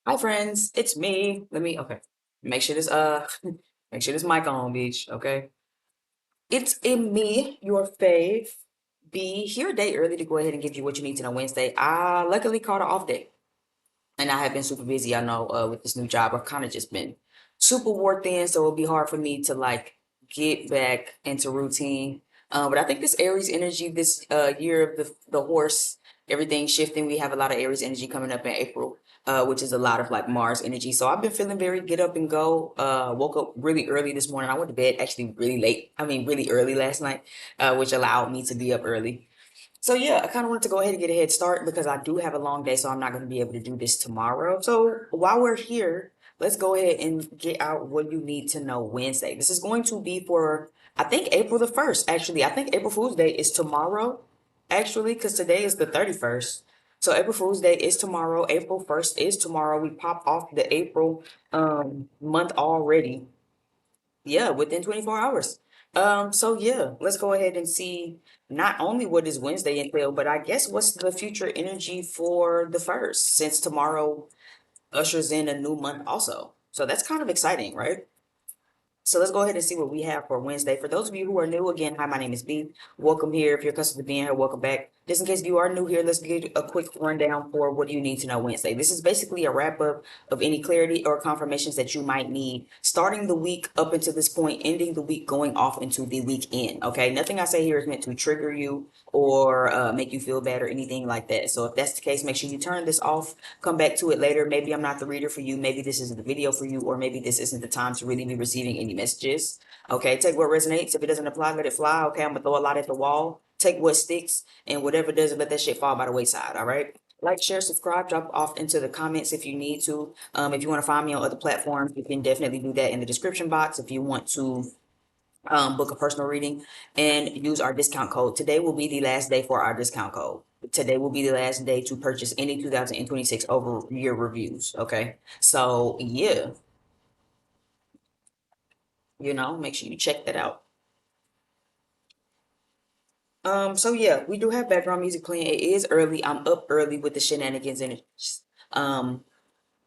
Hi friends, it's me. Okay. Make sure this make sure this mic on, beach, okay? It's in me, your fave. Be here a day early to go ahead and give you what you need to know Wednesday. I luckily caught an off day. And I have been super busy, I know, with this new job. I've kind of just been super worked in, so it'll be hard for me to like get back into routine. But I think this Aries energy, this year of the horse, everything shifting. We have a lot of Aries energy coming up in April, which is a lot of like Mars energy. So I've been feeling very get up and go. Woke up really early this morning. I went to bed actually really late. I mean, really early last night, which allowed me to be up early. So yeah, I kind of wanted to go ahead and get a head start because I do have a long day, so I'm not going to be able to do this tomorrow. So while we're here, let's go ahead and get out what you need to know Wednesday. This is going to be for, I think, April the 1st, actually. I think April Fool's Day is tomorrow, actually, because today is the 31st. So April Fool's Day is tomorrow. April 1st is tomorrow. We pop off the April month already. Yeah, within 24 hours. So yeah, let's go ahead and see not only what does Wednesday entail, but I guess what's the future energy for the first, since tomorrow ushers in a new month also. So that's kind of exciting, right? So let's go ahead and see what we have for Wednesday. For those of you who are new, again, hi, my name is B. Welcome here. If you're accustomed to being here, welcome back. Just in case you are new here, let's get a quick rundown for what you need to know Wednesday. This is basically a wrap up of any clarity or confirmations that you might need starting the week up until this point, ending the week, going off into the weekend. Okay, nothing I say here is meant to trigger you or make you feel bad or anything like that. So if that's the case, make sure you turn this off, come back to it later. Maybe I'm not the reader for you. Maybe this isn't the video for you, or maybe this isn't the time to really be receiving any messages. Okay, take what resonates. If it doesn't apply, let it fly. Okay, I'm gonna throw a lot at the wall. Take what sticks, and whatever doesn't, let that shit fall by the wayside. All right. Like, share, subscribe, drop off into the comments if you need to. If you want to find me on other platforms, you can definitely do that in the description box. If you want to book a personal reading and use our discount code. Today will be the last day for our discount code. Today will be the last day to purchase any 2026 over year reviews. Okay. So yeah, make sure you check that out. So yeah, we do have background music playing. It is early. I'm up early with the shenanigans and it. Um,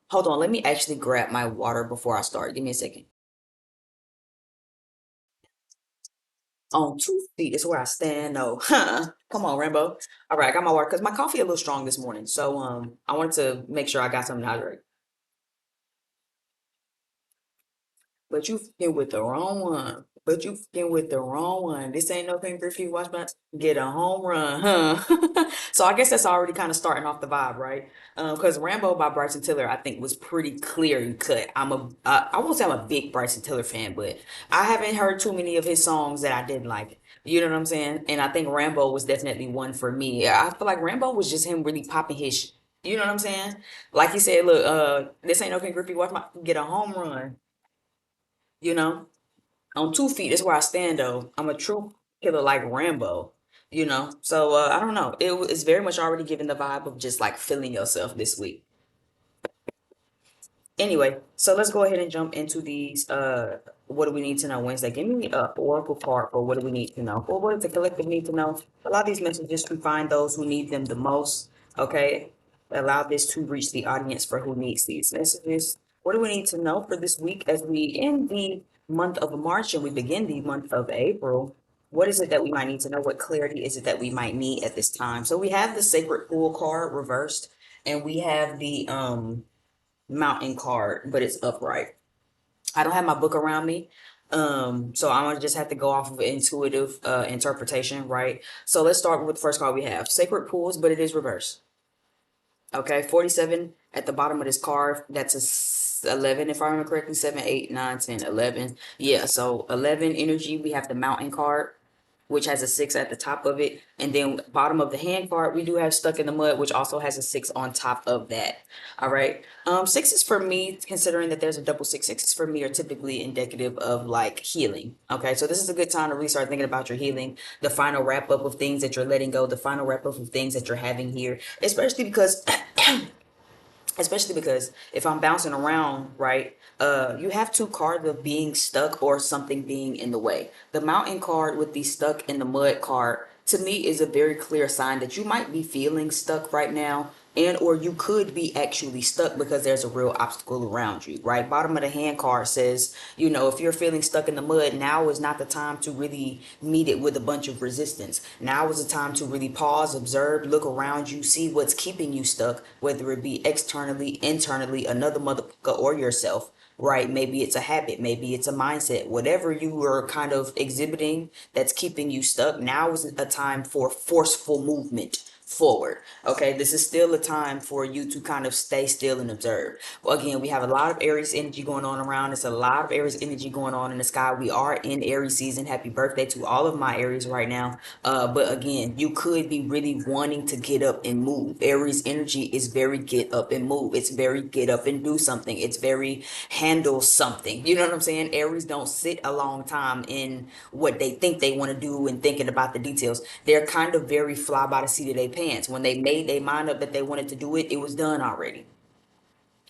hold on, let me actually grab my water before I start. Give me a second. On 2 feet is where I stand. No, come on, Rambo. All right, I got my water because my coffee a little strong this morning. So I wanted to make sure I got something to hydrate. But you fucking with the wrong one. But you fucking with the wrong one. This ain't no Ken Griffey. Watch my get a home run, huh? So I guess that's already kind of starting off the vibe, right? Because Rambo by Bryson Tiller, I think, was pretty clear and cut. I won't say I'm a big Bryson Tiller fan, but I haven't heard too many of his songs that I didn't like. You know what I'm saying? And I think Rambo was definitely one for me. I feel like Rambo was just him really popping his. You know what I'm saying? Like he said, look, this ain't no Ken Griffey. Watch my get a home run. You know, on 2 feet is where I stand though. I'm a true killer like Rambo, So I don't know. It's very much already giving the vibe of just like feeling yourself this week. Anyway, so let's go ahead and jump into these. What do we need to know Wednesday? Give me a oracle card for what do we need to know. For what does the collective need to know? Allow these messages to find those who need them the most. Okay. Allow this to reach the audience for who needs these messages. What do we need to know for this week as we end the month of March and we begin the month of April? What is it that we might need to know? What clarity is it that we might need at this time? So we have the Sacred Fool card reversed, and we have the mountain card, but it's upright. I don't have my book around me. So I'm gonna just have to go off of intuitive interpretation, right? So let's start with the first card we have. Sacred Pools, but it is reversed. Okay, 47 at the bottom of this card. That's 11, if I remember correctly. 7, 8, 9, 10, 11. Yeah, so 11 energy. We have the mountain card, which has a 6 at the top of it. And then bottom of the hand card, we do have Stuck in the Mud, which also has a 6 on top of that. All right. Sixes for me, considering that there's a double six, sixes for me are typically indicative of like healing. Okay. So this is a good time to really start thinking about your healing, the final wrap up of things that you're letting go, the final wrap up of things that you're having here, especially because if I'm bouncing around, right, you have two cards of being stuck or something being in the way. The mountain card with the stuck in the mud card to me is a very clear sign that you might be feeling stuck right now, And or you could be actually stuck because there's a real obstacle around you, right? Bottom of the hand card says, if you're feeling stuck in the mud, now is not the time to really meet it with a bunch of resistance. Now is the time to really pause, observe, look around you, see what's keeping you stuck, whether it be externally, internally, another motherfucker, or yourself, right? Maybe it's a habit, maybe it's a mindset, whatever you are kind of exhibiting that's keeping you stuck. Now is a time for forceful movement forward. Okay, this is still a time for you to kind of stay still and observe. Well, again, we have a lot of Aries energy going on around. It's a lot of Aries energy going on in the sky. We are in Aries season. Happy birthday to all of my Aries right now. But again, you could be really wanting to get up and move. Aries energy is very get up and move. It's very get up and do something. It's very handle something. You know what I'm saying? Aries don't sit a long time in what they think they want to do and thinking about the details. They're kind of very fly by the seat of their pants. When they made their mind up that they wanted to do it, it was done already.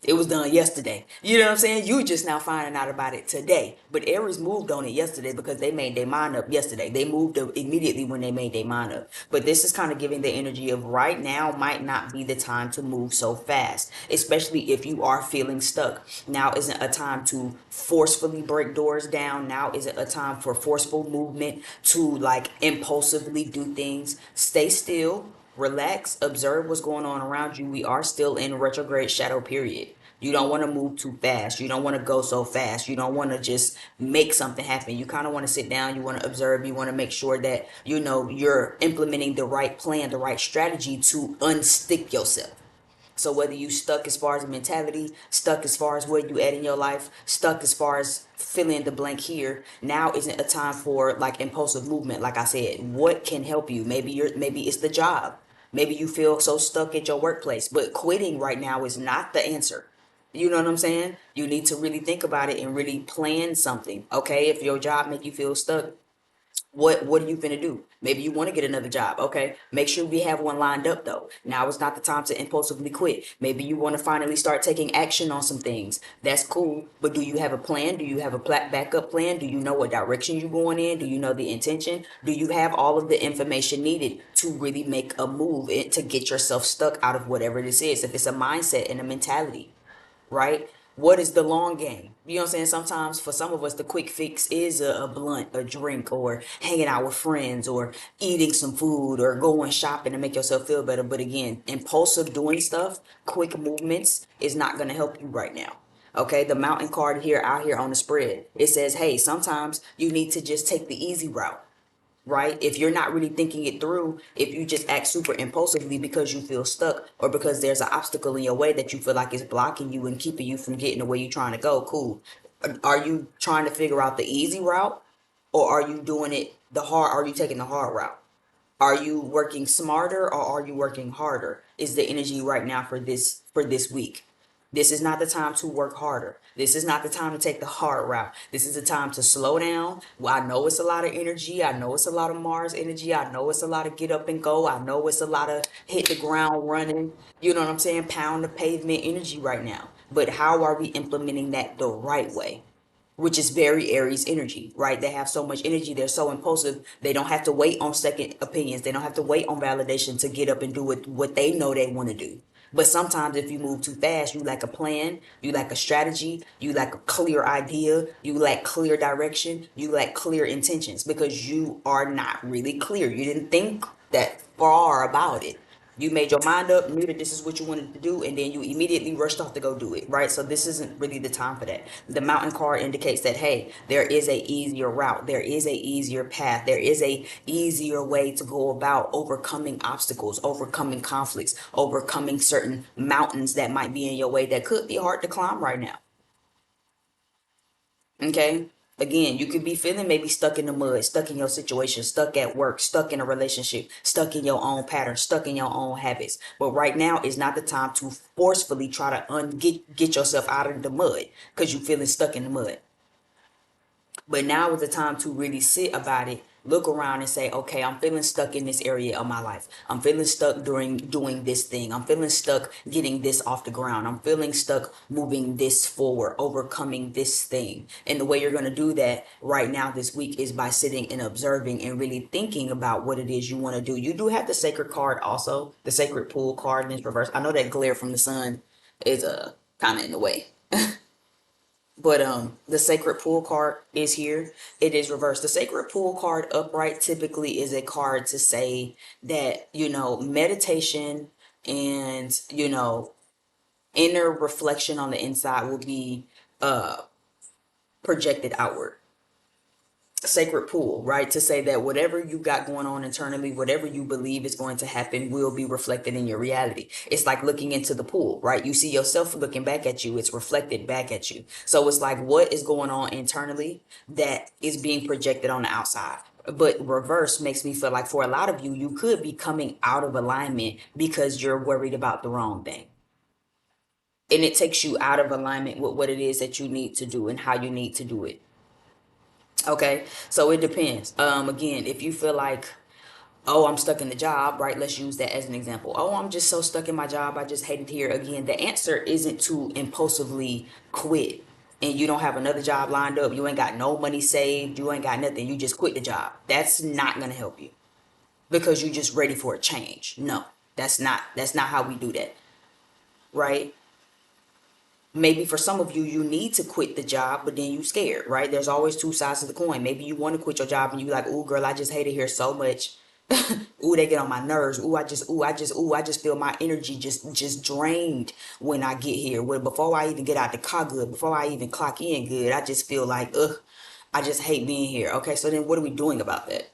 It was done yesterday. You know what I'm saying? You just now finding out about it today. But Aries moved on it yesterday because they made their mind up yesterday. They moved up immediately when they made their mind up. But this is kind of giving the energy of right now might not be the time to move so fast, especially if you are feeling stuck. Now isn't a time to forcefully break doors down. Now isn't a time for forceful movement to like impulsively do things. Stay still, relax, observe what's going on around you. We are still in retrograde shadow period. You don't want to move too fast. You don't want to go so fast. You don't want to just make something happen. You kind of want to sit down. You want to observe. You want to make sure that you're implementing the right plan, the right strategy to unstick yourself. So whether you stuck as far as mentality, stuck as far as where you at in your life, stuck as far as fill in the blank here, now isn't a time for like impulsive movement. Like I said, what can help you? Maybe it's the job. Maybe you feel so stuck at your workplace, but quitting right now is not the answer. You know what I'm saying? You need to really think about it and really plan something. Okay, if your job make you feel stuck, what are you finna do? Maybe you want to get another job. Okay, make sure we have one lined up though. Now is not the time to impulsively quit. Maybe you want to finally start taking action on some things. That's cool, but do you have a plan? Do you have a backup plan? Do you know what direction you're going in? Do you know the intention? Do you have all of the information needed to really make a move to get yourself stuck out of whatever this is? If it's a mindset and a mentality, right? What is the long game? You know what I'm saying? Sometimes for some of us, the quick fix is a blunt, a drink, or hanging out with friends, or eating some food, or going shopping to make yourself feel better. But again, impulsive doing stuff, quick movements is not going to help you right now. Okay, the mountain card here out here on the spread, it says, hey, sometimes you need to just take the easy route, right? If you're not really thinking it through, if you just act super impulsively because you feel stuck or because there's an obstacle in your way that you feel like is blocking you and keeping you from getting the way you're trying to go, cool. Are you trying to figure out the easy route, or are you doing it the hard? Are you taking the hard route? Are you working smarter or are you working harder? Is the energy right now for this week. This is not the time to work harder. This is not the time to take the hard route. This is the time to slow down. Well, I know it's a lot of energy. I know it's a lot of Mars energy. I know it's a lot of get up and go. I know it's a lot of hit the ground running. You know what I'm saying? Pound the pavement energy right now. But how are we implementing that the right way? Which is very Aries energy, right? They have so much energy. They're so impulsive. They don't have to wait on second opinions. They don't have to wait on validation to get up and do what they know they want to do. But sometimes if you move too fast, you lack a plan, you lack a strategy, you lack a clear idea, you lack clear direction, you lack clear intentions because you are not really clear. You didn't think that far about it. You made your mind up, knew that this is what you wanted to do, and then you immediately rushed off to go do it, right? So this isn't really the time for that. The mountain card indicates that, hey, there is a easier route, there is a easier path, there is a easier way to go about overcoming obstacles, overcoming conflicts, overcoming certain mountains that might be in your way that could be hard to climb right now. Okay. Again, you could be feeling maybe stuck in the mud, stuck in your situation, stuck at work, stuck in a relationship, stuck in your own pattern, stuck in your own habits. But right now is not the time to forcefully try to get yourself out of the mud because you're feeling stuck in the mud. But now is the time to really sit about it look around and say, okay, I'm feeling stuck in this area of my life. I'm feeling stuck during doing this thing. I'm feeling stuck getting this off the ground. I'm feeling stuck moving this forward, overcoming this thing. And the way you're going to do that right now this week is by sitting and observing and really thinking about what it is you want to do. You do have the sacred card also, the sacred pool card in its reverse. I know that glare from the sun is kind of in the way. But the sacred pool card is here. It is reversed. The sacred pool card upright typically is a card to say that, meditation and, inner reflection on the inside will be projected outward. Sacred pool, right? To say that whatever you got going on internally, whatever you believe is going to happen will be reflected in your reality. It's like looking into the pool, right? You see yourself looking back at you, it's reflected back at you. So it's like what is going on internally that is being projected on the outside. But reverse makes me feel like for a lot of you, you could be coming out of alignment because you're worried about the wrong thing. And it takes you out of alignment with what it is that you need to do and how you need to do it. Okay, so it depends. Again, if you feel like, oh, I'm stuck in the job, right? Let's use that as an example. Oh, I'm just so stuck in my job. I just hate it here. Again, the answer isn't to impulsively quit and you don't have another job lined up. You ain't got no money saved. You ain't got nothing. You just quit the job. That's not going to help you because you're just ready for a change. No, that's not how we do that, right? Maybe for some of you, you need to quit the job, but then you scared, right? There's always two sides of the coin. Maybe you want to quit your job and you like, ooh, girl, I just hate it here so much. Ooh, they get on my nerves. I just feel my energy just drained when I get here. When before I even get out the car good, before I even clock in good, I just feel like, I just hate being here. Okay, so then what are we doing about that?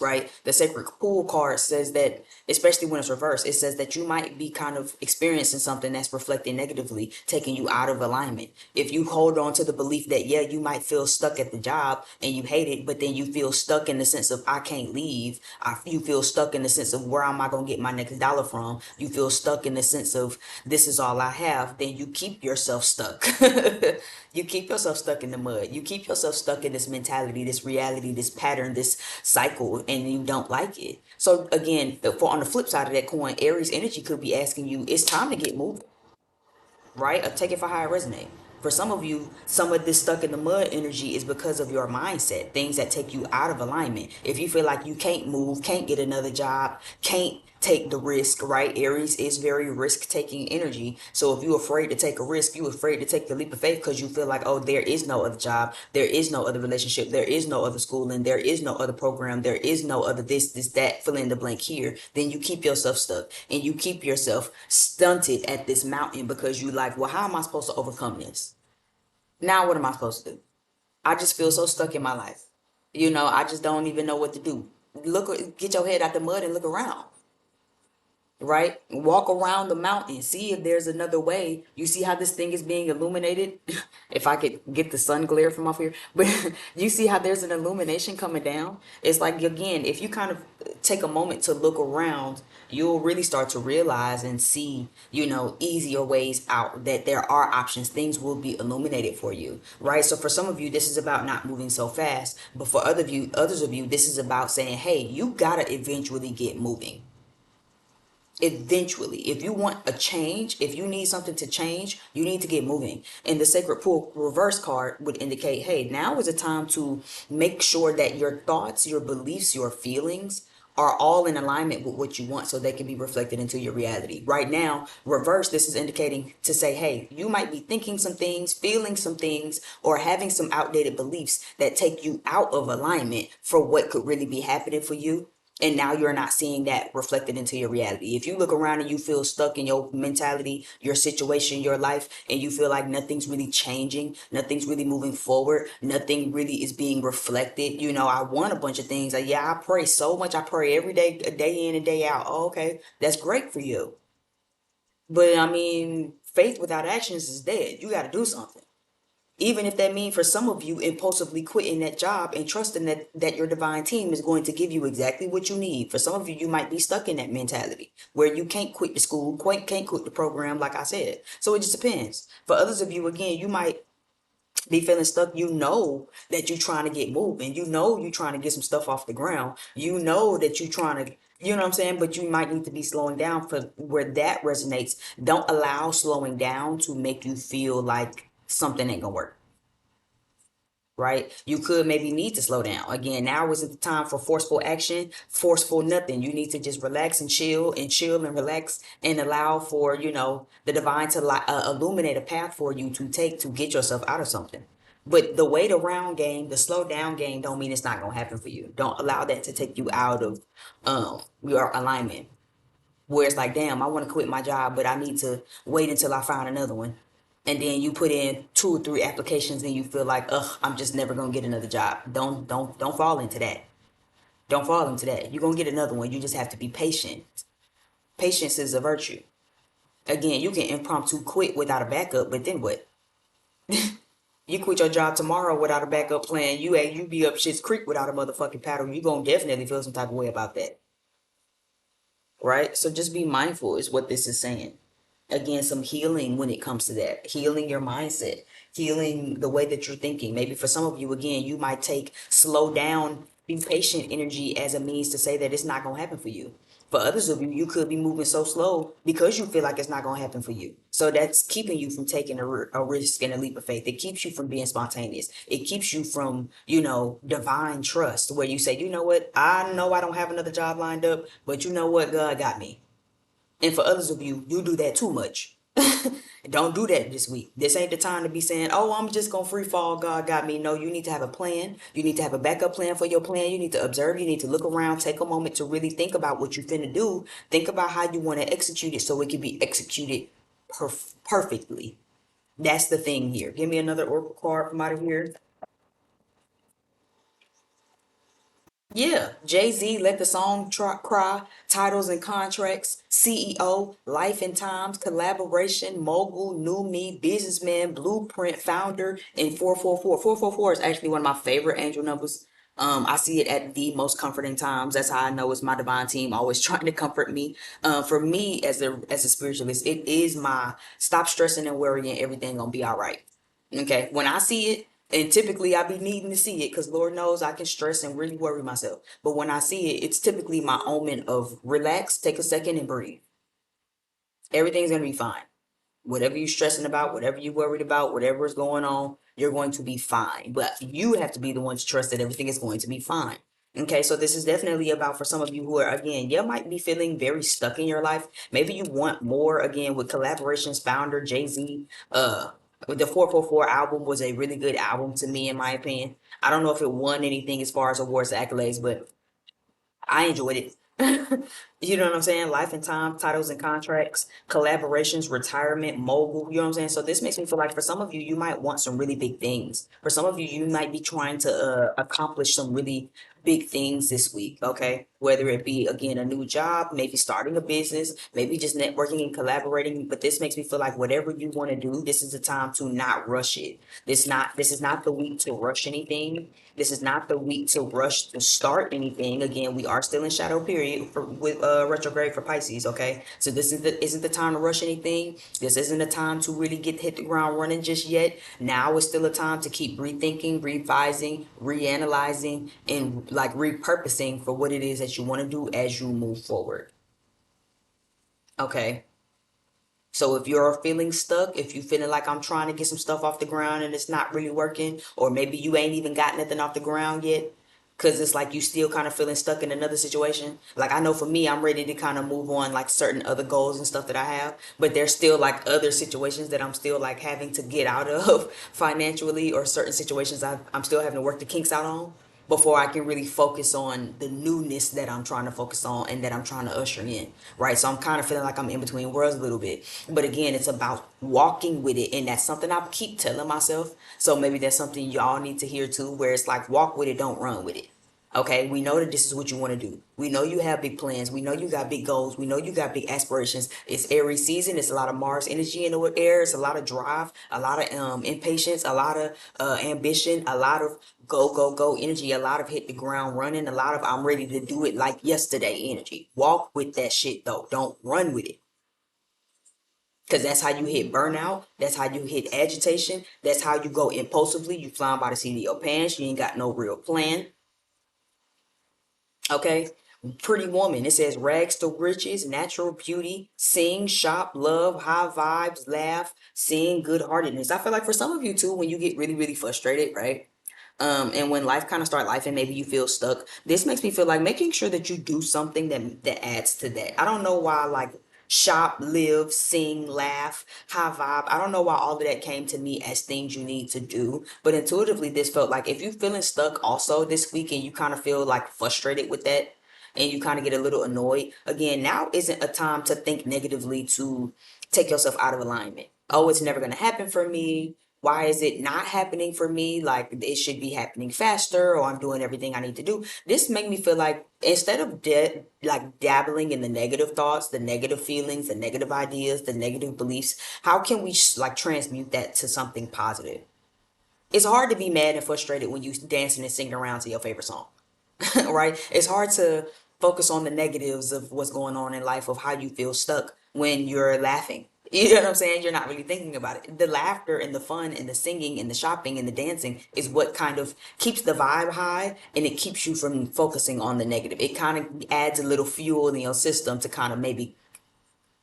Right? The sacred pool card says that, especially when it's reversed, it says that you might be kind of experiencing something that's reflecting negatively, taking you out of alignment. If you hold on to the belief that, yeah, you might feel stuck at the job and you hate it, but then you feel stuck in the sense of, I can't leave. You feel stuck in the sense of, where am I going to get my next dollar from? You feel stuck in the sense of, this is all I have. Then you keep yourself stuck. You keep yourself stuck in the mud. You keep yourself stuck in this mentality, this reality, this pattern, this cycle, and you don't like it. So again, on the flip side of that coin, Aries energy could be asking you, it's time to get moving, right? Or take it for how it resonates. For some of you, some of this stuck in the mud energy is because of your mindset, things that take you out of alignment. If you feel like you can't move, can't get another job, can't take the risk, right? Aries is very risk-taking energy. So if you're afraid to take a risk, you're afraid to take the leap of faith because you feel like, oh, there is no other job, there is no other relationship, there is no other schooling, there is no other program, there is no other this, that, fill in the blank here. Then you keep yourself stuck and you keep yourself stunted at this mountain because you like, well, how am I supposed to overcome this? Now what am I supposed to do? I just feel so stuck in my life. I just don't even know what to do. Get your head out the mud and look around, right? Walk around the mountain, see if there's another way. You see how this thing is being illuminated? If I could get the sun glare from off here, but you see how there's an illumination coming down? It's like, again, if you kind of take a moment to look around, you'll really start to realize and see, easier ways out, that there are options. Things will be illuminated for you, right? So for some of you, this is about not moving so fast, but for others of you, this is about saying, hey, you gotta eventually get moving. Eventually, if you want a change, if you need something to change, you need to get moving. And the sacred pool reverse card would indicate, hey, now is a time to make sure that your thoughts, your beliefs, your feelings are all in alignment with what you want so they can be reflected into your reality. Right now, reverse, this is indicating to say, hey, you might be thinking some things, feeling some things, or having some outdated beliefs that take you out of alignment for what could really be happening for you. And now you're not seeing that reflected into your reality. If you look around and you feel stuck in your mentality, your situation, your life, and you feel like nothing's really changing, nothing's really moving forward, nothing really is being reflected. I want a bunch of things. Like, yeah, I pray so much. I pray every day, day in and day out. Oh, okay. That's great for you. But I mean, faith without actions is dead. You got to do something. Even if that means for some of you impulsively quitting that job and trusting that your divine team is going to give you exactly what you need. For some of you, you might be stuck in that mentality where you can't quit the school, can't quit the program, like I said. So it just depends. For others of you, again, you might be feeling stuck, you know that you're trying to get moving. You know you're trying to get some stuff off the ground. You know that you're trying to, you know what I'm saying? But you might need to be slowing down for where that resonates. Don't allow slowing down to make you feel like something ain't gonna work. Right? You could maybe need to slow down. Again, now isn't the time for forceful action, forceful nothing. You need to just relax and chill and relax and allow for, the divine to illuminate a path for you to take to get yourself out of something. But the wait around game, the slow down game don't mean it's not going to happen for you. Don't allow that to take you out of your alignment where it's like, damn, I want to quit my job, but I need to wait until I find another one. And then you put in 2 or 3 applications and you feel like, ugh, I'm just never gonna get another job. Don't fall into that. Don't fall into that. You're gonna get another one. You just have to be patient. Patience is a virtue. Again, you can impromptu quit without a backup, but then what? You quit your job tomorrow without a backup plan. You be up shit's creek without a motherfucking paddle. You gonna definitely feel some type of way about that. Right? So just be mindful is what this is saying. Again, some healing when it comes to that. Healing your mindset, healing the way that you're thinking. Maybe for some of you, again, you might take slow down, be patient energy as a means to say that it's not going to happen for you. For others of you, you could be moving so slow because you feel like it's not going to happen for you. So that's keeping you from taking a risk and a leap of faith. It keeps you from being spontaneous. It keeps you from, divine trust where you say, you know what? I know I don't have another job lined up, but you know what? God got me. And for others of you, you do that too much. Don't do that this week. This ain't the time to be saying, oh, I'm just going to free fall. God got me. No, you need to have a plan. You need to have a backup plan for your plan. You need to observe. You need to look around, take a moment to really think about what you're finna do. Think about how you want to execute it so it can be executed perfectly. That's the thing here. Give me another oracle card from out of here. Yeah, Jay-Z, Let the Song Cry, Titles and Contracts, CEO, Life and Times, Collaboration, Mogul, New Me, Businessman, Blueprint, Founder, and 444. 444 is actually one of my favorite angel numbers. I see it at the most comforting times. That's how I know it's my divine team always trying to comfort me. For me as a spiritualist, it is my stop stressing and worrying, everything gonna be all right. Okay, when I see it, and typically I be needing to see it because Lord knows I can stress and really worry myself. But when I see it, it's typically my omen of relax, take a second and breathe. Everything's gonna be fine. Whatever you're stressing about, whatever you're worried about, whatever is going on, you're going to be fine. But you have to be the one to trust that everything is going to be fine. Okay, so this is definitely about for some of you who are, again, you might be feeling very stuck in your life. Maybe you want more, again, with collaborations, founder, Jay-Z. The 444 album was a really good album to me, in my opinion. I don't know if it won anything as far as awards, accolades, but I enjoyed it. You know what I'm saying? Life and time, titles and contracts, collaborations, retirement, mogul. You know what I'm saying? So this makes me feel like for some of you, you might want some really big things. For some of you, you might be trying to accomplish some really big things this week. Okay, whether it be again a new job, maybe starting a business, maybe just networking and collaborating. But this makes me feel like whatever you want to do, this is the time to not rush it. This is not the week to rush anything. This is not the week to rush to start anything. Again, we are still in shadow period with retrograde for Pisces. Okay, so this isn't the time to rush anything. This isn't the time to really hit the ground running just yet. Now is still a time to keep rethinking, revising, reanalyzing, and like repurposing for what it is that you want to do as you move forward. Okay. So if you're feeling stuck, if you're feeling like I'm trying to get some stuff off the ground and it's not really working, or maybe you ain't even got nothing off the ground yet, because it's like you still kind of feeling stuck in another situation. Like I know for me, I'm ready to kind of move on like certain other goals and stuff that I have, but there's still like other situations that I'm still like having to get out of financially, or certain situations I'm still having to work the kinks out on before I can really focus on the newness that I'm trying to focus on and that I'm trying to usher in, right? So I'm kind of feeling like I'm in between worlds a little bit. But again, it's about walking with it. And that's something I keep telling myself. So maybe that's something y'all need to hear too, where it's like walk with it, don't run with it. Okay, we know that this is what you want to do. We know you have big plans. We know you got big goals. We know you got big aspirations. It's Aries season. It's a lot of Mars energy in the air. It's a lot of drive, a lot of impatience, a lot of ambition, a lot of go, go, go energy, a lot of hit the ground running, a lot of I'm ready to do it like yesterday energy. Walk with that shit though. Don't run with it. Because that's how you hit burnout. That's how you hit agitation. That's how you go impulsively. You flying by the seat of your pants. You ain't got no real plan. Okay. Pretty woman. It says rags to riches, natural beauty, sing, shop, love, high vibes, laugh, sing, good heartedness. I feel like for some of you too, when you get really, really frustrated, right? And when life kind of start life and maybe you feel stuck, this makes me feel like making sure that you do something that adds to that. I don't know why like shop, live, sing, laugh, high vibe. I don't know why all of that came to me as things you need to do, but intuitively this felt like if you feeling stuck also this week and you kind of feel like frustrated with that and you kind of get a little annoyed, again, now isn't a time to think negatively to take yourself out of alignment. Oh, it's never going to happen for me. Why is it not happening for me? Like it should be happening faster, or I'm doing everything I need to do. This make me feel like instead of like dabbling in the negative thoughts, the negative feelings, the negative ideas, the negative beliefs, how can we like transmute that to something positive? It's hard to be mad and frustrated when you dancing and singing around to your favorite song. Right? It's hard to focus on the negatives of what's going on in life, of how you feel stuck when you're laughing. You know what I'm saying? You're not really thinking about it. The laughter and the fun and the singing and the shopping and the dancing is what kind of keeps the vibe high, and it keeps you from focusing on the negative. It kind of adds a little fuel in your system to kind of maybe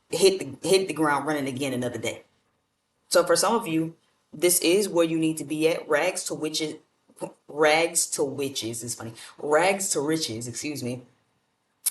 hit the ground running again another day. So for some of you, this is where you need to be at. Rags to witches is funny. Rags to riches, excuse me.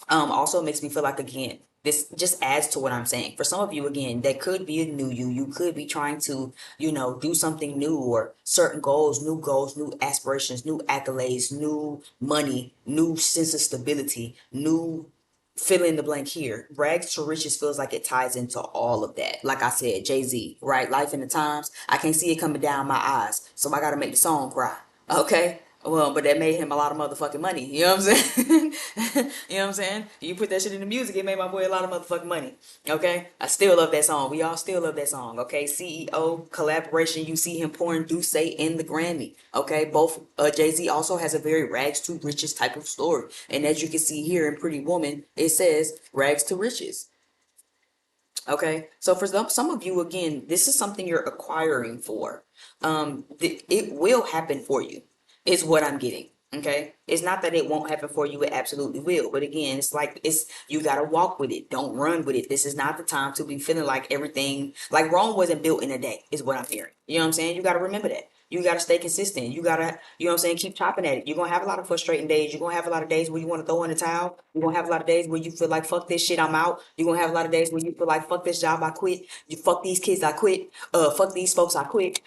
Also makes me feel like again, this just adds to what I'm saying. For some of you, again, that could be a new you. You could be trying to, do something new, or certain goals, new aspirations, new accolades, new money, new sense of stability, new fill in the blank here. Rags to riches feels like it ties into all of that. Like I said, Jay-Z, right? Life in the times. I can't see it coming down my eyes, so I gotta make the song cry. Okay? Well, but that made him a lot of motherfucking money. You know what I'm saying? You know what I'm saying? You put that shit in the music, it made my boy a lot of motherfucking money. Okay? I still love that song. We all still love that song. Okay? CEO collaboration. You see him pouring Duce in the Grammy. Okay? Both Jay-Z also has a very rags to riches type of story. And as you can see here in Pretty Woman, it says rags to riches. Okay, so for some of you, again, this is something you're acquiring for. It will happen for you, is what I'm getting. Okay, it's not that it won't happen for you; it absolutely will. But again, it's like you gotta walk with it. Don't run with it. This is not the time to be feeling like everything like Rome wasn't built in a day. Is what I'm hearing. You know what I'm saying? You gotta remember that. You gotta stay consistent. You gotta, you know what I'm saying, keep chopping at it. You're gonna have a lot of frustrating days. You're gonna have a lot of days where you want to throw in the towel. You're gonna have a lot of days where you feel like fuck this shit, I'm out. You're gonna have a lot of days where you feel like fuck this job, I quit. You fuck these kids, I quit. Fuck these folks, I quit.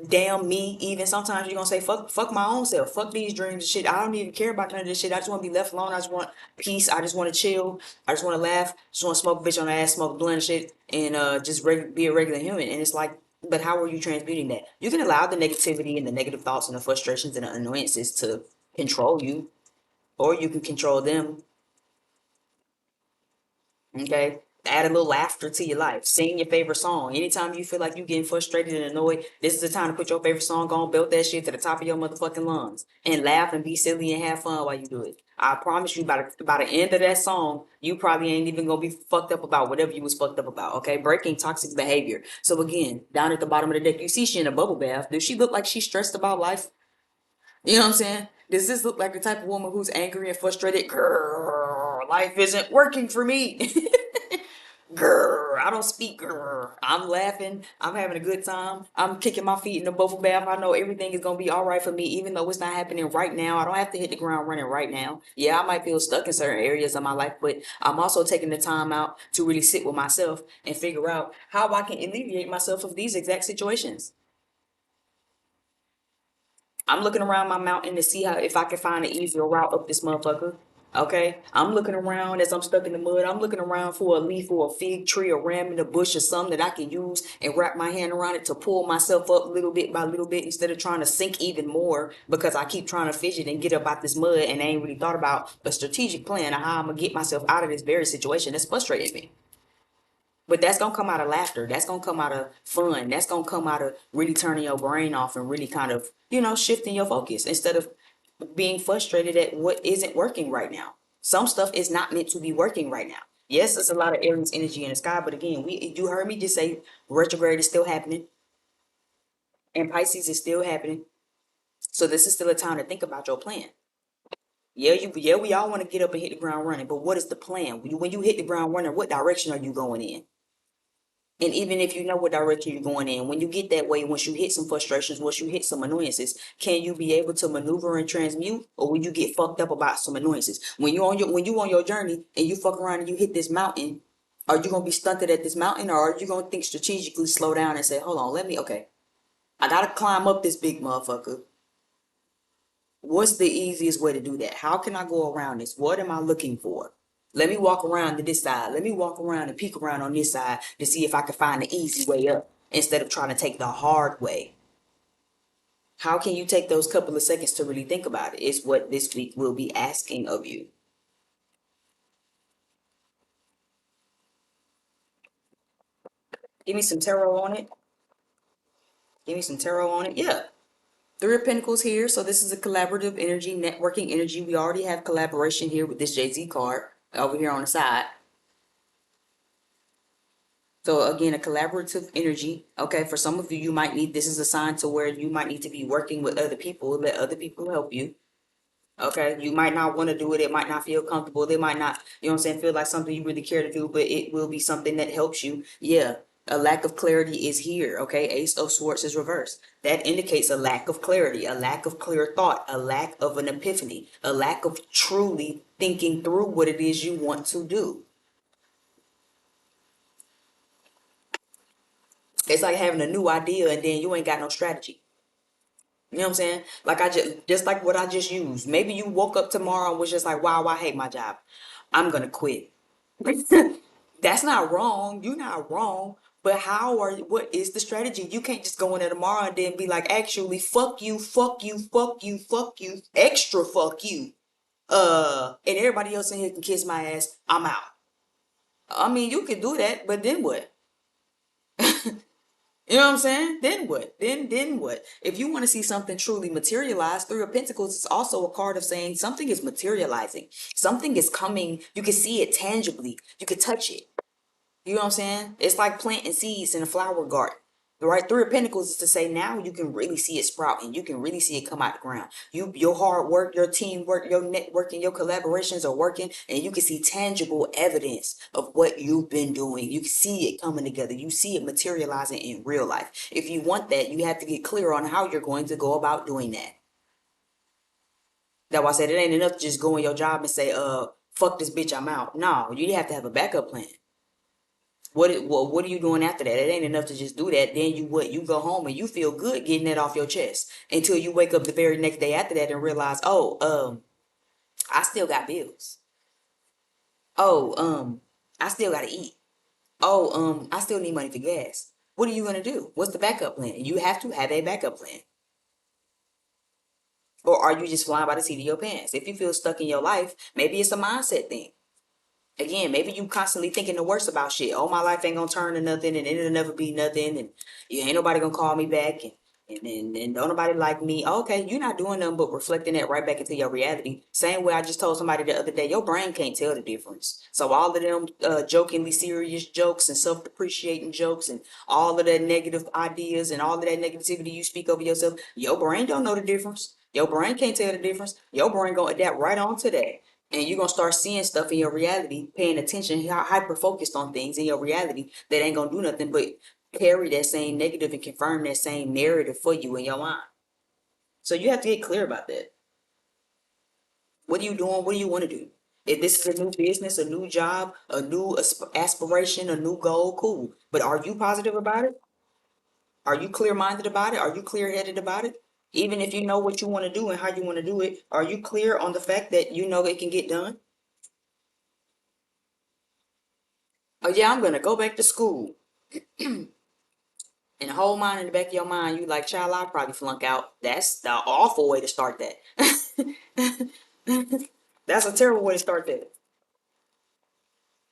Damn me. Even sometimes you're gonna say fuck my own self. Fuck these dreams and shit. I don't even care about none of this shit. I just want to be left alone. I just want peace. I just want to chill. I just want to laugh. Just want to smoke a bitch on the ass, smoke a blunt and shit, and just be a regular human. And it's like, but how are you transmuting that? You can allow the negativity and the negative thoughts and the frustrations and the annoyances to control you, or you can control them. Okay? Add a little laughter to your life. Sing your favorite song. Anytime you feel like you getting frustrated and annoyed, this is the time to put your favorite song on, belt that shit to the top of your motherfucking lungs, and laugh and be silly and have fun while you do it. I promise you, by the end of that song, you probably ain't even gonna be fucked up about whatever you was fucked up about. Okay, breaking toxic behavior. So again, down at the bottom of the deck, you see she in a bubble bath. Does she look like she's stressed about life? You know what I'm saying? Does this look like the type of woman who's angry and frustrated? Girl, life isn't working for me. Girl, I don't speak. Girl, I'm laughing. I'm having a good time. I'm kicking my feet in the bubble bath. I know everything is gonna be all right for me, even though it's not happening right now. I don't have to hit the ground running right now. Yeah, I might feel stuck in certain areas of my life, but I'm also taking the time out to really sit with myself and figure out how I can alleviate myself of these exact situations. I'm looking around my mountain to see how if I can find an easier route up this motherfucker. Okay, I'm looking around as I'm stuck in the mud. I'm looking around for a leaf or a fig tree or ram in the bush or something that I can use and wrap my hand around it to pull myself up little bit by little bit instead of trying to sink even more because I keep trying to fidget and get up out this mud and I ain't really thought about a strategic plan of how I'm gonna get myself out of this very situation that's frustrating me. But that's gonna come out of laughter. That's gonna come out of fun. That's gonna come out of really turning your brain off and really kind of, shifting your focus instead of being frustrated at what isn't working right now. Some stuff is not meant to be working right now. Yes, there's a lot of Aries energy in the sky, but again, you heard me just say retrograde is still happening and Pisces is still happening. So this is still a time to think about your plan. Yeah, we all want to get up and hit the ground running, but what is the plan? When you hit the ground running, what direction are you going in? And even if you know what direction you're going in, when you get that way, once you hit some frustrations, once you hit some annoyances, can you be able to maneuver and transmute, or will you get fucked up about some annoyances? When you on your journey and you fuck around and you hit this mountain, are you gonna be stunted at this mountain, or are you gonna think strategically, slow down and say, hold on, okay, I gotta climb up this big motherfucker. What's the easiest way to do that? How can I go around this? What am I looking for? Let me walk around to this side. Let me walk around and peek around on this side to see if I can find the easy way up instead of trying to take the hard way. How can you take those couple of seconds to really think about it? It's what this week will be asking of you. Give me some tarot on it. Give me some tarot on it. Yeah. Three of Pentacles here. So this is a collaborative energy, networking energy. We already have collaboration here with this Jay-Z card over here on the side. So again, a collaborative energy. Okay, for some of you, you might need, this is a sign to where you might need to be working with other people, let other people help you. Okay, you might not want to do it. It might not feel comfortable. They might not, you know what I'm saying, feel like something you really care to do, but it will be something that helps you. Yeah, a lack of clarity is here. Okay, Ace of Swords is reversed. That indicates a lack of clarity, a lack of clear thought, a lack of an epiphany, a lack of truly thinking through what it is you want to do. It's like having a new idea and then you ain't got no strategy. You know what I'm saying? Like I just like what I just used. Maybe you woke up tomorrow and was just like, wow, I hate my job. I'm gonna quit. That's not wrong. You're not wrong. But what is the strategy? You can't just go in there tomorrow and then be like, actually, fuck you, fuck you, fuck you, fuck you, extra fuck you. And everybody else in here can kiss my ass. I'm out. I mean, you can do that, but then what? You know what I'm saying? Then what? Then what? If you want to see something truly materialize, Three of Pentacles is also a card of saying something is materializing. Something is coming. You can see it tangibly. You can touch it. You know what I'm saying? It's like planting seeds in a flower garden. Right? Three of Pentacles is to say now you can really see it sprout and you can really see it come out the ground. Your hard work, your teamwork, your networking, your collaborations are working, and you can see tangible evidence of what you've been doing. You can see it coming together. You see it materializing in real life. If you want that, you have to get clear on how you're going to go about doing that. That's why I said it ain't enough to just go in your job and say, fuck this bitch, I'm out. No, you have to have a backup plan. What are you doing after that? It ain't enough to just do that. Then you go home and you feel good getting that off your chest until you wake up the very next day after that and realize, oh, I still got bills. Oh, I still gotta eat. Oh, I still need money for gas. What are you gonna do? What's the backup plan? You have to have a backup plan. Or are you just flying by the seat of your pants? If you feel stuck in your life, maybe it's a mindset thing. Again, maybe you constantly thinking the worst about shit. Oh, my life ain't gonna turn to nothing, and it'll never be nothing, and yeah, ain't nobody gonna call me back, and don't nobody like me. Okay, you're not doing nothing but reflecting that right back into your reality. Same way I just told somebody the other day, your brain can't tell the difference. So all of them jokingly serious jokes and self-depreciating jokes and all of that negative ideas and all of that negativity you speak over yourself, your brain don't know the difference. Your brain can't tell the difference. Your brain gonna adapt right on to that. And you're gonna start seeing stuff in your reality, paying attention, hyper focused on things in your reality that ain't gonna do nothing but carry that same negative and confirm that same narrative for you in your mind. So you have to get clear about that. What are you doing? What do you want to do? If this is a new business, a new job, a new aspiration, a new goal, cool. But are you positive about it? Are you clear minded about it? Are you clear headed about it? Even if you know what you want to do and how you want to do it, are you clear on the fact that you know it can get done? Oh yeah, I'm gonna go back to school. And the whole mind in the back of your mind, you like, child, I'll probably flunk out. That's the awful way to start that. That's a terrible way to start that.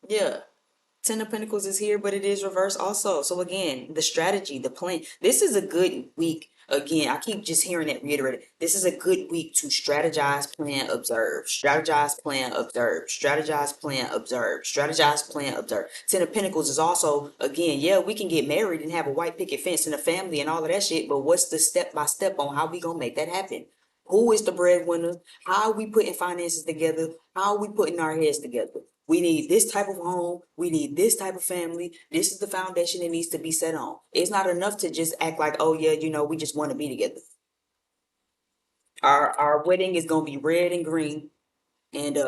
Yeah. Ten of Pentacles is here, but it is reversed also. So again, the strategy, the plan. This is a good week Again, I keep just hearing it reiterated. This is a good week to strategize, plan, observe. Strategize, plan, observe. Strategize, plan, observe. Strategize, plan, observe. Ten of Pentacles is also, again, yeah, we can get married and have a white picket fence and a family and all of that shit, but what's the step by step on how we gonna make that happen? Who is the breadwinner? How are we putting finances together? How are we putting our heads together? We need this type of home. We need this type of family. This is the foundation that needs to be set on. It's not enough to just act like, oh yeah, we just want to be together. Our wedding is gonna be red and green, and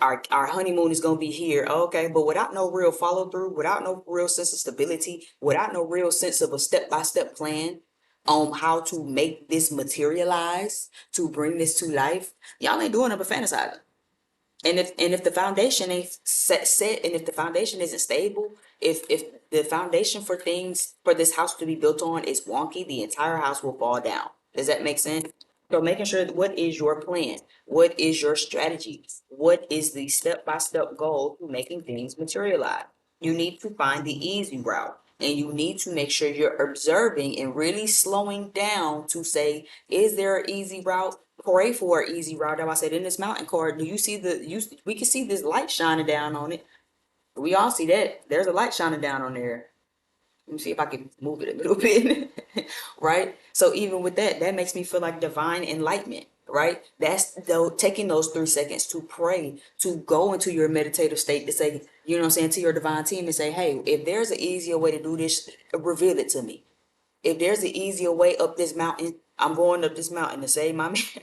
our honeymoon is gonna be here. Okay, but without no real follow through, without no real sense of stability, without no real sense of a step by step plan on how to make this materialize, to bring this to life, y'all ain't doing it but fantasizing. And if the foundation ain't set, and if the foundation isn't stable, if the foundation for things for this house to be built on is wonky, the entire house will fall down. Does that make sense? So making sure what is your plan? What is your strategy? What is the step-by-step goal to making things materialize? You need to find the easy route. And you need to make sure you're observing and really slowing down to say, is there an easy route? Pray for an easy route. That's why I said in this mountain card, do you see we can see this light shining down on it. We all see that. There's a light shining down on there. Let me see if I can move it a little bit. Right? So even with that, that makes me feel like divine enlightenment, right? That's though taking those 3 seconds to pray, to go into your meditative state, to say, to your divine team and say, hey, if there's an easier way to do this, reveal it to me. If there's an easier way up this mountain, I'm going up this mountain to save my marriage.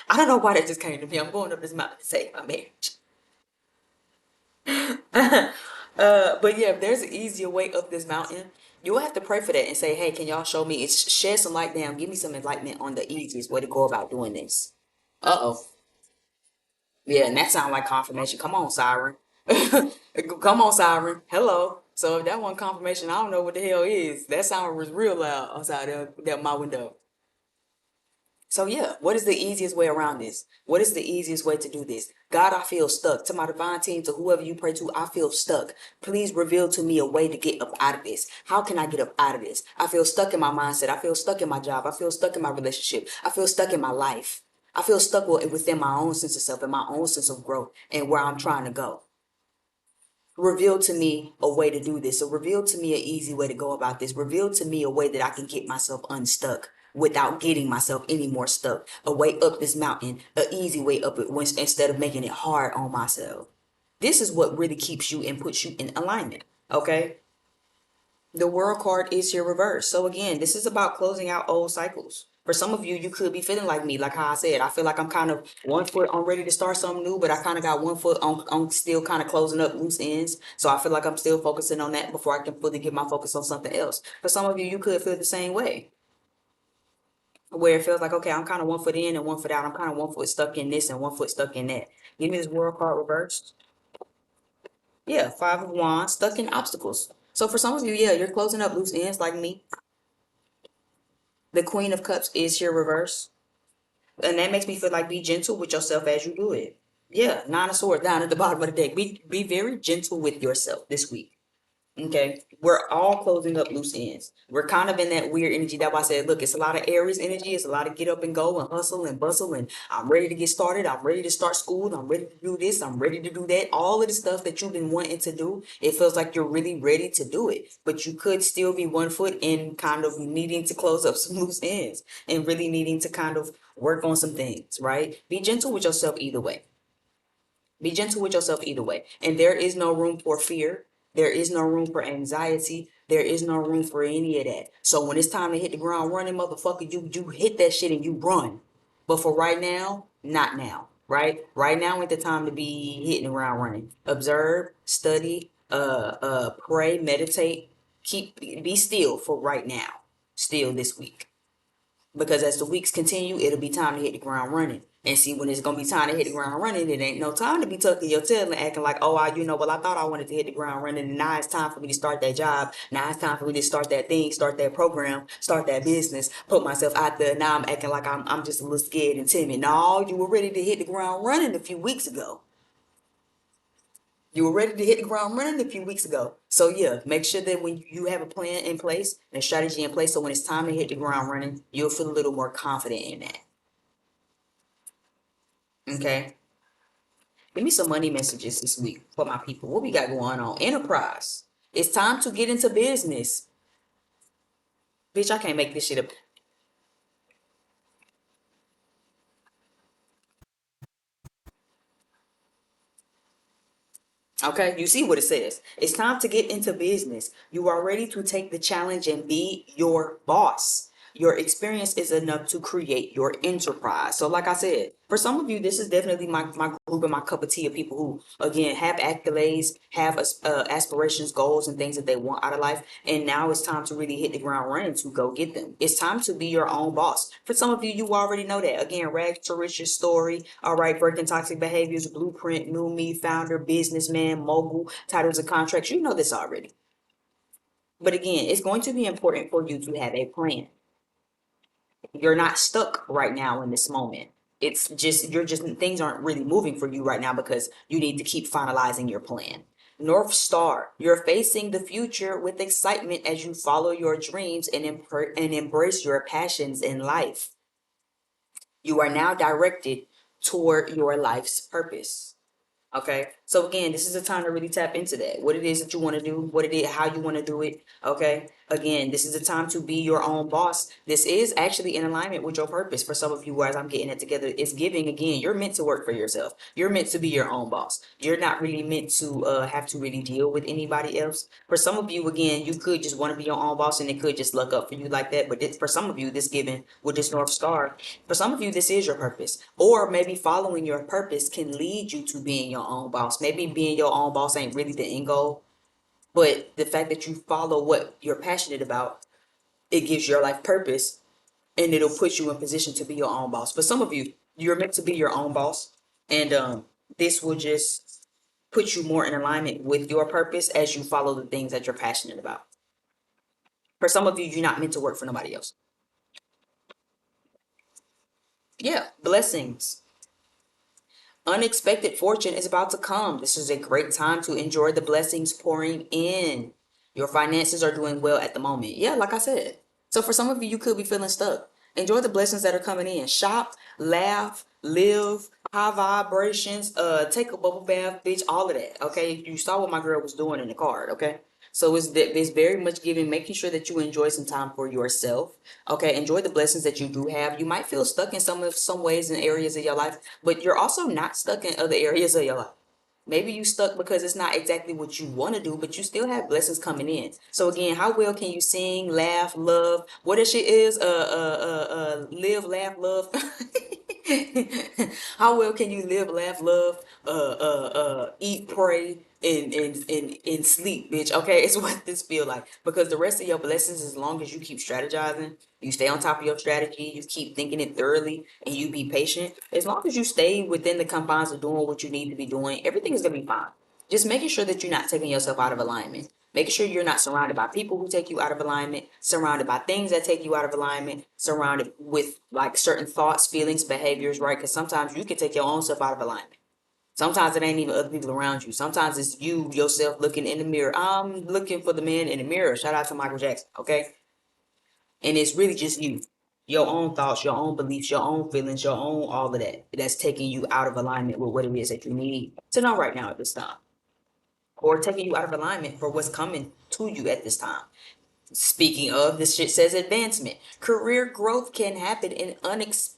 I don't know why that just came to me. I'm going up this mountain to save my marriage. But yeah, if there's an easier way up this mountain, you'll have to pray for that and say, hey, can y'all show me? It's shed some light down. Give me some enlightenment on the easiest way to go about doing this. Uh-oh. Yeah, and that sounds like confirmation. Come on, Siren. Come on, Siren. Hello. So if that one confirmation, I don't know what the hell is. That sound was real loud outside of my window. So yeah, what is the easiest way around this? What is the easiest way to do this? God, I feel stuck. To my divine team, to whoever you pray to, I feel stuck. Please reveal to me a way to get up out of this. How can I get up out of this? I feel stuck in my mindset. I feel stuck in my job. I feel stuck in my relationship. I feel stuck in my life. I feel stuck within my own sense of self and my own sense of growth and where I'm trying to go. Reveal to me a way to do this. So reveal to me an easy way to go about this. Reveal to me a way that I can get myself unstuck without getting myself any more stuck. A way up this mountain, an easy way up it instead of making it hard on myself. This is what really keeps you and puts you in alignment. Okay. The world card is your reverse. So again, this is about closing out old cycles. For some of you, you could be feeling like me, like how I said. I feel like I'm kind of 1 foot on ready to start something new, but I kind of got 1 foot on still kind of closing up loose ends. So I feel like I'm still focusing on that before I can fully get my focus on something else. For some of you, you could feel the same way, where it feels like, okay, I'm kind of 1 foot in and 1 foot out. I'm kind of 1 foot stuck in this and 1 foot stuck in that. Give me this world card reversed. Yeah, Five of Wands, stuck in obstacles. So for some of you, yeah, you're closing up loose ends like me. The Queen of Cups is your reverse. And that makes me feel like be gentle with yourself as you do it. Yeah, Nine of Swords down at the bottom of the deck. Be very gentle with yourself this week. Okay, we're all closing up loose ends. We're kind of in that weird energy. That's why I said, look, it's a lot of Aries energy. It's a lot of get up and go and hustle and bustle. And I'm ready to get started. I'm ready to start school. I'm ready to do this. I'm ready to do that. All of the stuff that you've been wanting to do, it feels like you're really ready to do it. But you could still be 1 foot in kind of needing to close up some loose ends and really needing to kind of work on some things, right? Be gentle with yourself either way. Be gentle with yourself either way. And there is no room for fear. There is no room for anxiety. There is no room for any of that. So when it's time to hit the ground running, motherfucker, you hit that shit and you run. But for right now, not now. Right? Right now ain't the time to be hitting the ground running. Observe, study, pray, meditate, be still for right now. Still this week. Because as the weeks continue, it'll be time to hit the ground running. And see, when it's gonna be time to hit the ground running, it ain't no time to be tucking your tail and acting like, oh, well, I thought I wanted to hit the ground running, and now it's time for me to start that job. Now it's time for me to start that thing, start that program, start that business, put myself out there. Now I'm acting like I'm just a little scared and timid. No, you were ready to hit the ground running a few weeks ago. You were ready to hit the ground running a few weeks ago. So yeah, make sure that when you have a plan in place and a strategy in place, so when it's time to hit the ground running, you'll feel a little more confident in that. Okay. Give me some money messages this week for my people. What we got going on? Enterprise. It's time to get into business. Bitch, I can't make this shit up. Okay, you see what it says. It's time to get into business. You are ready to take the challenge and be your boss. Your experience is enough to create your enterprise. So, like I said, for some of you, this is definitely my group and my cup of tea of people who, again, have accolades, have aspirations, goals, and things that they want out of life. And now it's time to really hit the ground running to go get them. It's time to be your own boss. For some of you, you already know that. Again, rags to riches story. All right, breaking toxic behaviors, blueprint, new me, founder, businessman, mogul, titles and contracts. You know this already. But again, it's going to be important for you to have a plan. You're not stuck right now in this moment. It's just, you're just, things aren't really moving for you right now because you need to keep finalizing your plan. North Star, you're facing the future with excitement as you follow your dreams and, and embrace your passions in life. You are now directed toward your life's purpose. Okay. So again, this is a time to really tap into that. What it is that you want to do, what it is, how you want to do it. Okay. Again, this is a time to be your own boss. This is actually in alignment with your purpose. For some of you, as I'm getting it together, it's giving again. You're meant to work for yourself. You're meant to be your own boss. You're not really meant to have to really deal with anybody else. For some of you, again, you could just want to be your own boss, and it could just luck up for you like that. But for some of you, this giving with this North Star, for some of you, this is your purpose. Or maybe following your purpose can lead you to being your own boss. Maybe being your own boss ain't really the end goal, but the fact that you follow what you're passionate about, it gives your life purpose, and it'll put you in position to be your own boss. For some of you, you're meant to be your own boss, and this will just put you more in alignment with your purpose as you follow the things that you're passionate about. For some of you, you're not meant to work for nobody else. Yeah, blessings. Unexpected fortune is about to come. This is a great time to enjoy the blessings pouring in. Your finances are doing well at the moment. Yeah, like I said. So for some of you, you could be feeling stuck. Enjoy the blessings that are coming in. Shop, laugh, live, high vibrations, take a bubble bath, bitch, all of that. Okay. You saw what my girl was doing in the card, okay? So it's very much giving, making sure that you enjoy some time for yourself. Okay, enjoy the blessings that you do have. You might feel stuck in some ways and areas of your life, but you're also not stuck in other areas of your life. Maybe you stuck because it's not exactly what you want to do, but you still have blessings coming in. So again, how well can you sing, laugh, love? What that shit is? Live, laugh, love. How well can you live, laugh, love, eat, pray, and sleep, bitch? Okay, it's what this feel like. Because the rest of your blessings, as long as you keep strategizing, you stay on top of your strategy, you keep thinking it thoroughly, and you be patient. As long as you stay within the confines of doing what you need to be doing, everything is gonna be fine. Just making sure that you're not taking yourself out of alignment. Making sure you're not surrounded by people who take you out of alignment, surrounded by things that take you out of alignment, surrounded with like certain thoughts, feelings, behaviors, right? Because sometimes you can take your own self out of alignment. Sometimes it ain't even other people around you. Sometimes it's you yourself looking in the mirror. I'm looking for the man in the mirror. Shout out to Michael Jackson, okay? And it's really just you. Your own thoughts, your own beliefs, your own feelings, your own all of that. That's taking you out of alignment with what it is that you need to know right now at this time. Or taking you out of alignment for what's coming to you at this time. Speaking of, this shit says advancement. Career growth can happen in unexpected.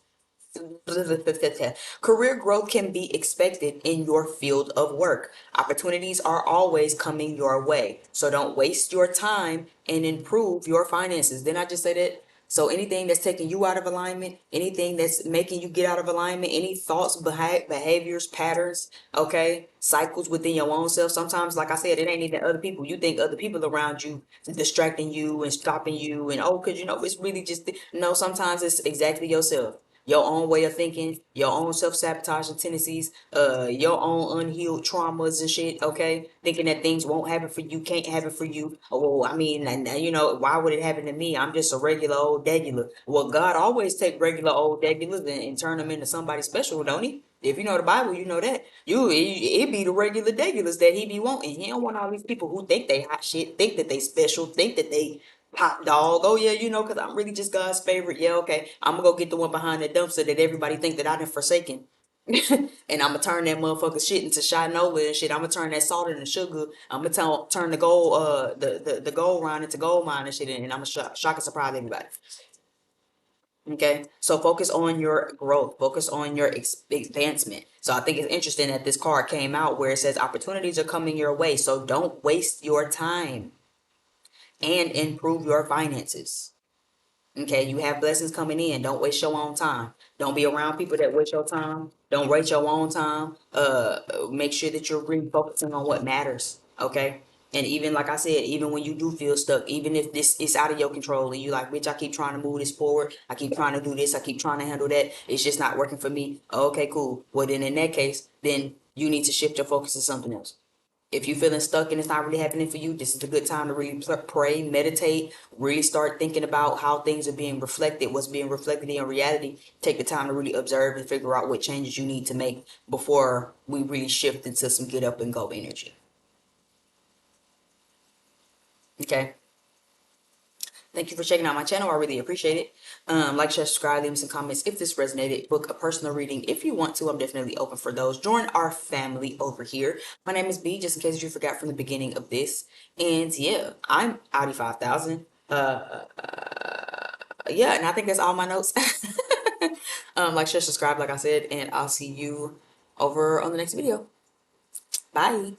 Career growth can be expected in your field of work. Opportunities are always coming your way. So don't waste your time and improve your finances. Didn't I just say that? So anything that's taking you out of alignment, anything that's making you get out of alignment, any thoughts, behaviors, patterns, okay, cycles within your own self. Sometimes, like I said, it ain't even other people. You think other people around you distracting you and stopping you, and oh, because you know it's really just no. Sometimes it's exactly yourself, your own way of thinking, your own self-sabotaging tendencies, your own unhealed traumas and shit, okay? Thinking that things won't happen for you, can't happen for you. Oh, well, I mean, and, you know, why would it happen to me? I'm just a regular old degular. Well, God always take regular old degulars and turn them into somebody special, don't he? If you know the Bible, you know that. It be the regulars that he be wanting. He don't want all these people who think they hot shit, think that they special, think that they hot dog. Oh yeah, because I'm really just God's favorite. Yeah, okay. I'm gonna go get the one behind the dumpster that everybody think that I done forsaken. And I'm gonna turn that motherfucker shit into shinola and shit. I'm gonna turn that salt into sugar. I'm gonna turn the gold the gold rind into gold mine and shit, and I'm gonna shock and surprise everybody. Okay, so focus on your growth, focus on your advancement. So I think it's interesting that this card came out where it says opportunities are coming your way. So don't waste your time and improve your finances. Okay, you have blessings coming in. Don't waste your own time. Don't be around people that waste your time. Don't waste your own time. Make sure that you're really focusing on what matters. Okay. And even like I said, even when you do feel stuck, even if this is out of your control and you like, bitch, I keep trying to move this forward. I keep trying to do this. I keep trying to handle that. It's just not working for me. Okay, cool. Well, then in that case, then you need to shift your focus to something else. If you're feeling stuck and it's not really happening for you, this is a good time to really pray, meditate, really start thinking about how things are being reflected, what's being reflected in reality. Take the time to really observe and figure out what changes you need to make before we really shift into some get up and go energy. Okay. Thank you for checking out my channel. I really appreciate it. Like, share, subscribe, leave me some comments if this resonated. Book a personal reading if you want to. I'm definitely open for those. Join our family over here. My name is B, just in case you forgot from the beginning of this. And yeah, I'm Audi 5000. Yeah, and I think that's all my notes. Like, share, subscribe, like I said, and I'll see you over on the next video. Bye.